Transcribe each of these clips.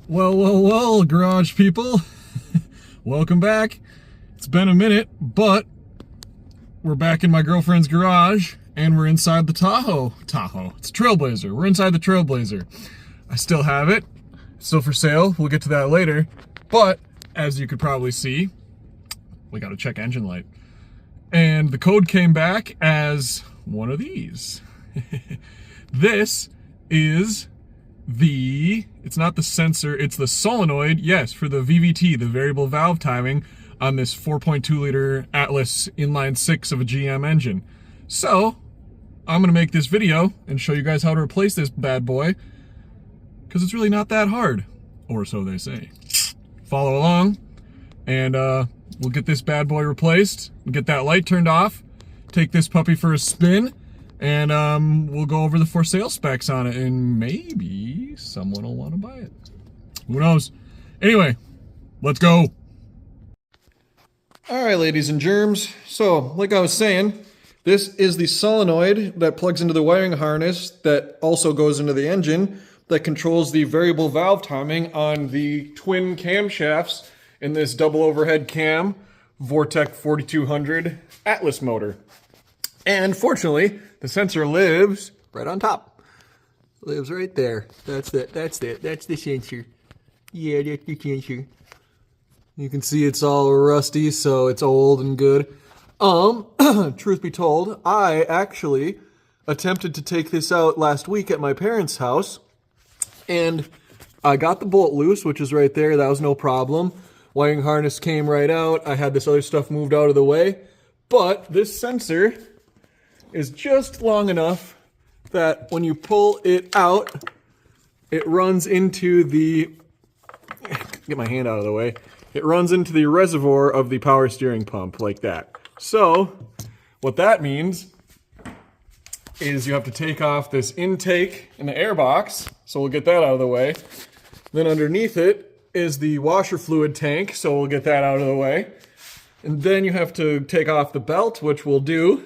Well, garage people. Welcome back. It's been a minute, but we're back in my girlfriend's garage, and we're inside the Tahoe. It's a Trailblazer. We're inside the Trailblazer. I still have it. It's still for sale. We'll get to that later. But, as you could probably see, we got a check engine light. And the code came back as one of these. This is it's not the sensor, it's the solenoid, yes, for the VVT, the variable valve timing, on this 4.2 liter Atlas inline 6 of a GM engine. So, I'm gonna make this video and show you guys how to replace this bad boy, because it's really not that hard, or so they say. Follow along, and we'll get this bad boy replaced, and get that light turned off, take this puppy for a spin, and we'll go over the for sale specs on it, and maybe someone will want to buy it. Who knows? Anyway, let's go. All right, ladies and germs. So, like I was saying, this is the solenoid that plugs into the wiring harness that also goes into the engine that controls the variable valve timing on the twin camshafts in this double overhead cam Vortec 4200 Atlas motor. And fortunately, the sensor lives right on top. Lives right there. That's the sensor. Yeah, that's the sensor. You can see it's all rusty, so it's old and good. Truth be told, I actually attempted to take this out last week at my parents' house, and I got the bolt loose, which is right there. That was no problem. Wiring harness came right out. I had this other stuff moved out of the way, but this sensor is just long enough that when you pull it out, it runs into the, get my hand out of the way, it runs into the reservoir of the power steering pump like that. So what that means is you have to take off this intake in the air box, so we'll get that out of the way. Then underneath it is the washer fluid tank, so we'll get that out of the way. And then you have to take off the belt, which we'll do.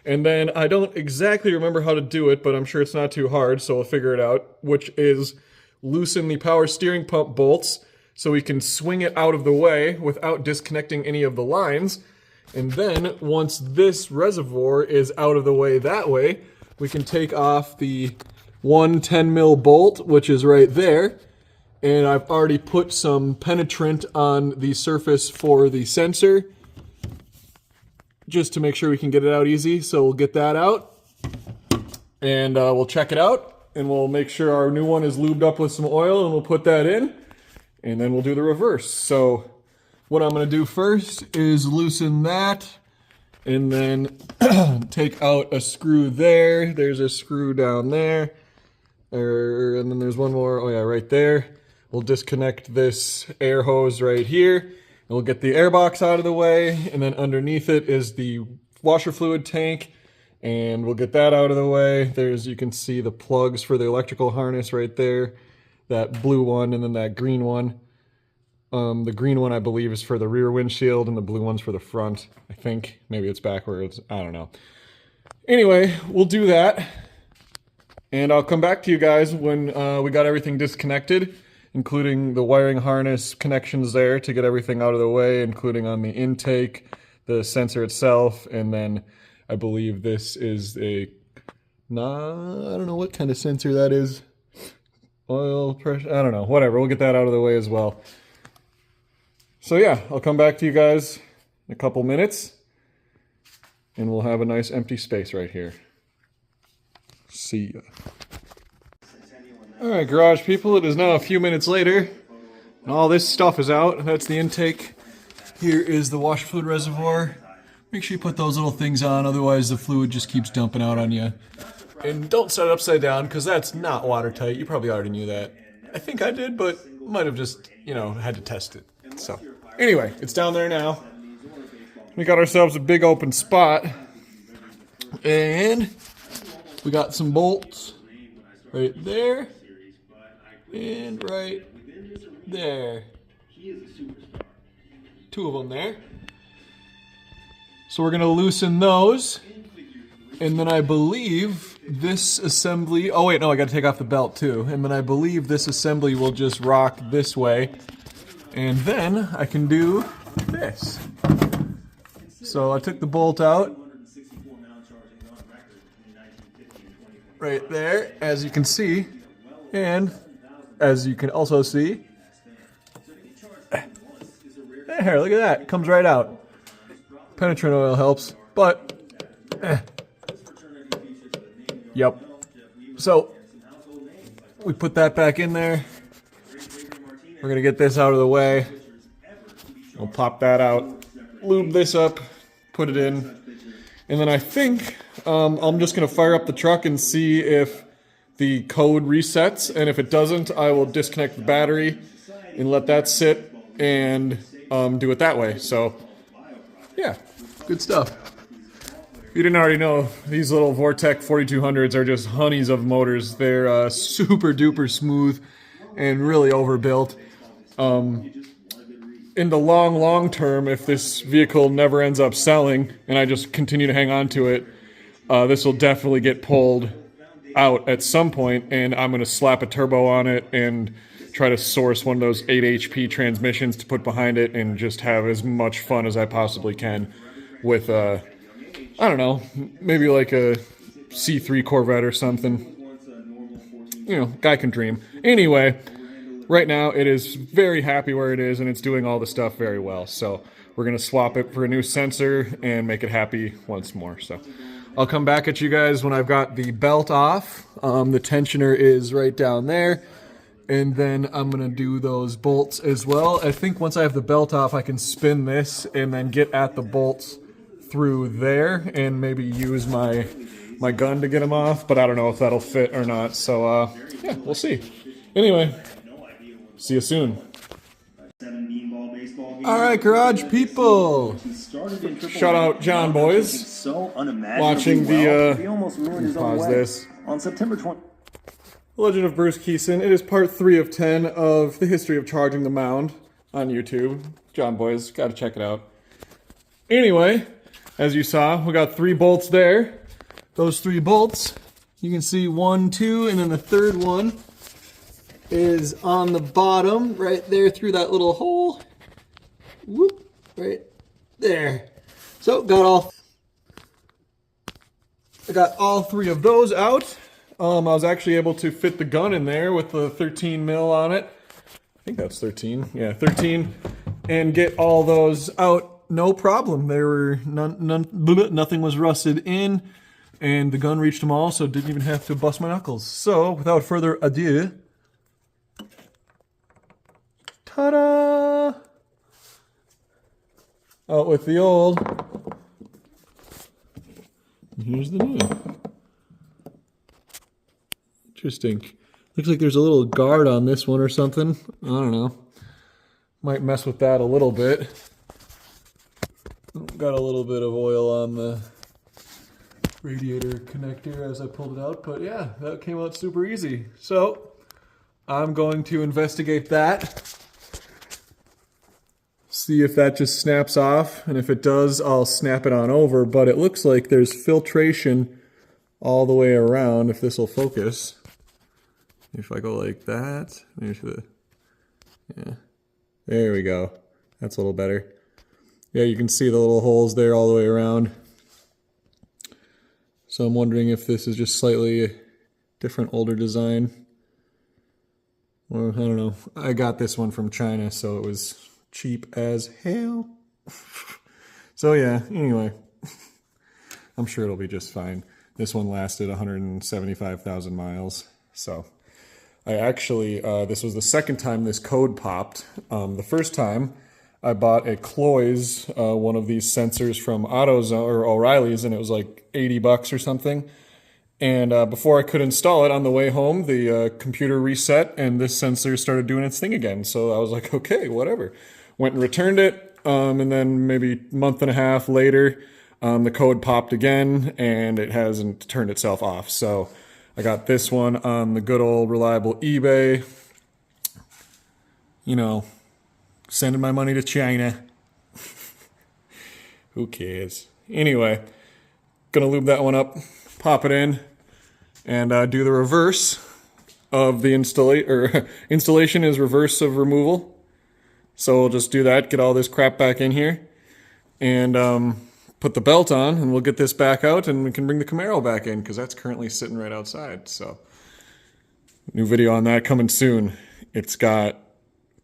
And then I don't exactly remember how to do it, but I'm sure it's not too hard, so we'll figure it out, which is loosen the power steering pump bolts so we can swing it out of the way without disconnecting any of the lines. And then once this reservoir is out of the way that way, we can take off the 110 mil bolt, which is right there. And I've already put some penetrant on the surface for the sensor, just to make sure we can get it out easy. So we'll get that out, and we'll check it out, and we'll make sure our new one is lubed up with some oil, and we'll put that in, and then we'll do the reverse. So what I'm going to do first is loosen that, and then take out a screw there. There's a screw down there, and then there's one more, oh yeah, right there. We'll disconnect this air hose right here. We'll get the air box out of the way, and then underneath it is the washer fluid tank, and we'll get that out of the way. You can see the plugs for the electrical harness right there, that blue one and then that green one. The green one, I believe, is for the rear windshield, and the blue one's for the front, I think. Maybe it's backwards, I don't know. Anyway, we'll do that, and I'll come back to you guys when we got everything disconnected, including the wiring harness connections there to get everything out of the way, including on the intake, the sensor itself, and then I believe this is I don't know what kind of sensor that is. Oil pressure, I don't know, whatever, we'll get that out of the way as well. So yeah, I'll come back to you guys in a couple minutes, and we'll have a nice empty space right here. See ya. Alright, garage people, it is now a few minutes later, and all this stuff is out. That's the intake. Here is the washer fluid reservoir. Make sure you put those little things on, otherwise the fluid just keeps dumping out on you. And don't set it upside down, because that's not watertight. You probably already knew that. I think I did, but might have just, had to test it. So, anyway, it's down there now. We got ourselves a big open spot, and we got some bolts right there. And right there. Two of them there. So we're going to loosen those. And then I believe this assembly, oh wait, no, I gotta take off the belt too. And then I believe this assembly will just rock this way. And then I can do this. So I took the bolt out. Right there, as you can see. And as you can also see, there, look at that, it comes right out. Penetrant oil helps, but yep. So we put that back in there. We're gonna get this out of the way. We'll pop that out, lube this up, put it in, and then I think I'm just gonna fire up the truck and see if the code resets, and if it doesn't, I will disconnect the battery and let that sit and do it that way. So yeah, good stuff. If you didn't already know, these little Vortec 4200s are just honeys of motors. They're super duper smooth and really overbuilt. In the long term, if this vehicle never ends up selling and I just continue to hang on to it, this will definitely get pulled out at some point, and I'm going to slap a turbo on it and try to source one of those 8 HP transmissions to put behind it and just have as much fun as I possibly can with, I don't know, maybe like a C3 Corvette or something. You know, guy can dream. Anyway, right now it is very happy where it is, and it's doing all the stuff very well. So we're going to swap it for a new sensor and make it happy once more. So I'll come back at you guys when I've got the belt off. The tensioner is right down there. And then I'm going to do those bolts as well. I think once I have the belt off, I can spin this and then get at the bolts through there and maybe use my gun to get them off. But I don't know if that'll fit or not. So, yeah, we'll see. Anyway, see you soon. All right, garage people. Shout out John Boys. Watching the pause this on September 20. Legend of Bruce Keeson. It is part 3 of 10 of the history of charging the mound on YouTube. John Boys, gotta check it out. Anyway, as you saw, we got 3 bolts there. Those 3 bolts, you can see 1, 2, and then the third one is on the bottom, right there through that little hole. Whoop, right there. So I got all 3 of those out. I was actually able to fit the gun in there with the 13 mil on it. I think that's 13. Yeah, 13. And get all those out, no problem. There were nothing was rusted in, and the gun reached them all, so didn't even have to bust my knuckles. So, without further ado, ta-da! Out with the old. And here's the new. Interesting. Looks like there's a little guard on this one or something. I don't know. Might mess with that a little bit. Got a little bit of oil on the radiator connector as I pulled it out. But yeah, that came out super easy. So I'm going to investigate that. See if that just snaps off. And if it does, I'll snap it on over. But it looks like there's filtration all the way around, if this will focus. If I go like that, yeah, there we go. That's a little better. Yeah, you can see the little holes there all the way around. So I'm wondering if this is just slightly different, older design. Or, I don't know. I got this one from China, so it was cheap as hell. So yeah, anyway. I'm sure it'll be just fine. This one lasted 175,000 miles, so... I actually, this was the second time this code popped. The first time, I bought a Cloys, one of these sensors from AutoZone or O'Reilly's, and it was like 80 bucks or something. And before I could install it on the way home, the computer reset, and this sensor started doing its thing again. So I was like, okay, whatever. Went and returned it, and then maybe a month and a half later, the code popped again, and it hasn't turned itself off. So I got this one on the good old reliable eBay. You know, sending my money to China. Who cares? Anyway, gonna lube that one up, pop it in, and do the reverse of the installation is reverse of removal. So we'll just do that, get all this crap back in here, and put the belt on, and we'll get this back out, and we can bring the Camaro back in, because that's currently sitting right outside. So new video on that coming soon. It's got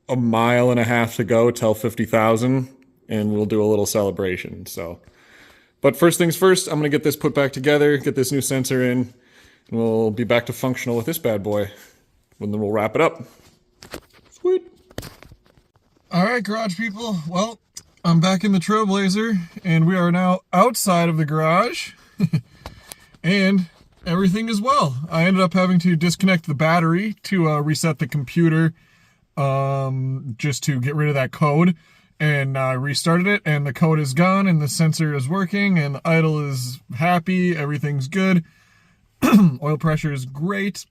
a mile and a half to go till 50,000, and we'll do a little celebration. So, but first things first, I'm gonna get this put back together, get this new sensor in, and we'll be back to functional with this bad boy. And then we'll wrap it up. Sweet. All right, garage people. Well, I'm back in the Trailblazer, and we are now outside of the garage, and everything is well. I ended up having to disconnect the battery to reset the computer, just to get rid of that code, and I restarted it, and the code is gone, and the sensor is working, and the idle is happy. Everything's good. Oil pressure is great.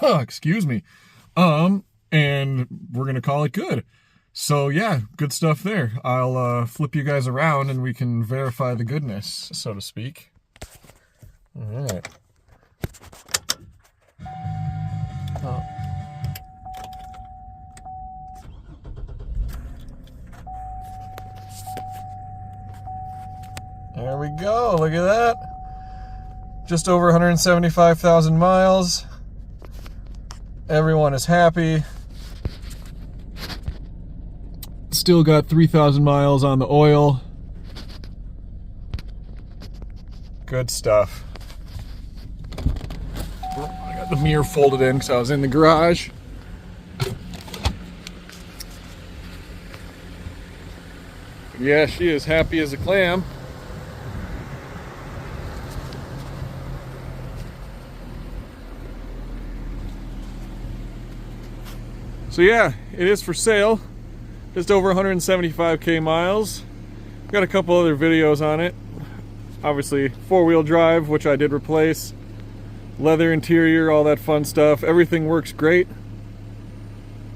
Excuse me. And we're gonna call it good. So yeah, good stuff there. I'll flip you guys around and we can verify the goodness, so to speak. All right. Oh. There we go. Look at that. Just over 175,000 miles. Everyone is happy. Still got 3,000 miles on the oil. Good stuff. I got the mirror folded in because I was in the garage. Yeah, she is happy as a clam. So yeah, it is for sale. Just over 175k miles. Got a couple other videos on it. Obviously, four-wheel drive, which I did replace. Leather interior, all that fun stuff. Everything works great.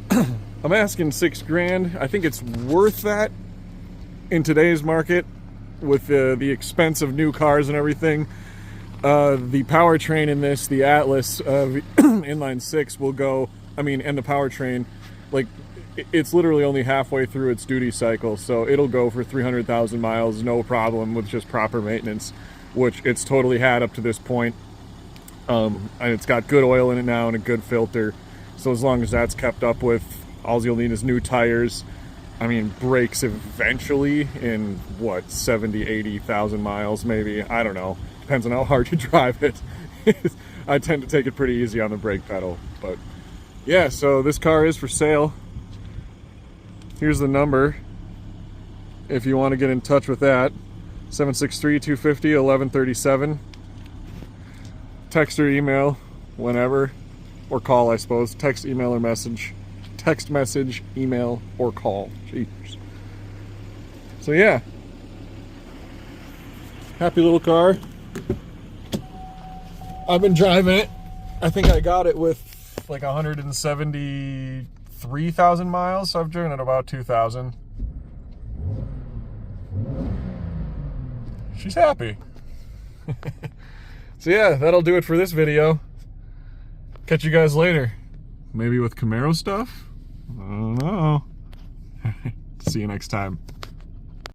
I'm asking $6 grand. I think it's worth that in today's market with the expense of new cars and everything. The powertrain in this, the Atlas inline 6 will go, and the powertrain, like, it's literally only halfway through its duty cycle, so it'll go for 300,000 miles, no problem, with just proper maintenance, which it's totally had up to this point. And it's got good oil in it now and a good filter, so as long as that's kept up with, all you'll need is new tires. Brakes eventually in, 70, 80,000 miles maybe, I don't know. Depends on how hard you drive it. I tend to take it pretty easy on the brake pedal, but yeah, so this car is for sale. Here's the number if you want to get in touch with that. 763-250-1137. Text or email whenever, or call, I suppose. Text, email, or message. Text, message, email, or call. Jeez. So yeah, happy little car. I've been driving it. I think I got it with like 173,000 miles, so I've driven it about 2,000. She's happy. So yeah, that'll do it for this video. Catch you guys later. Maybe with Camaro stuff? I don't know. See you next time.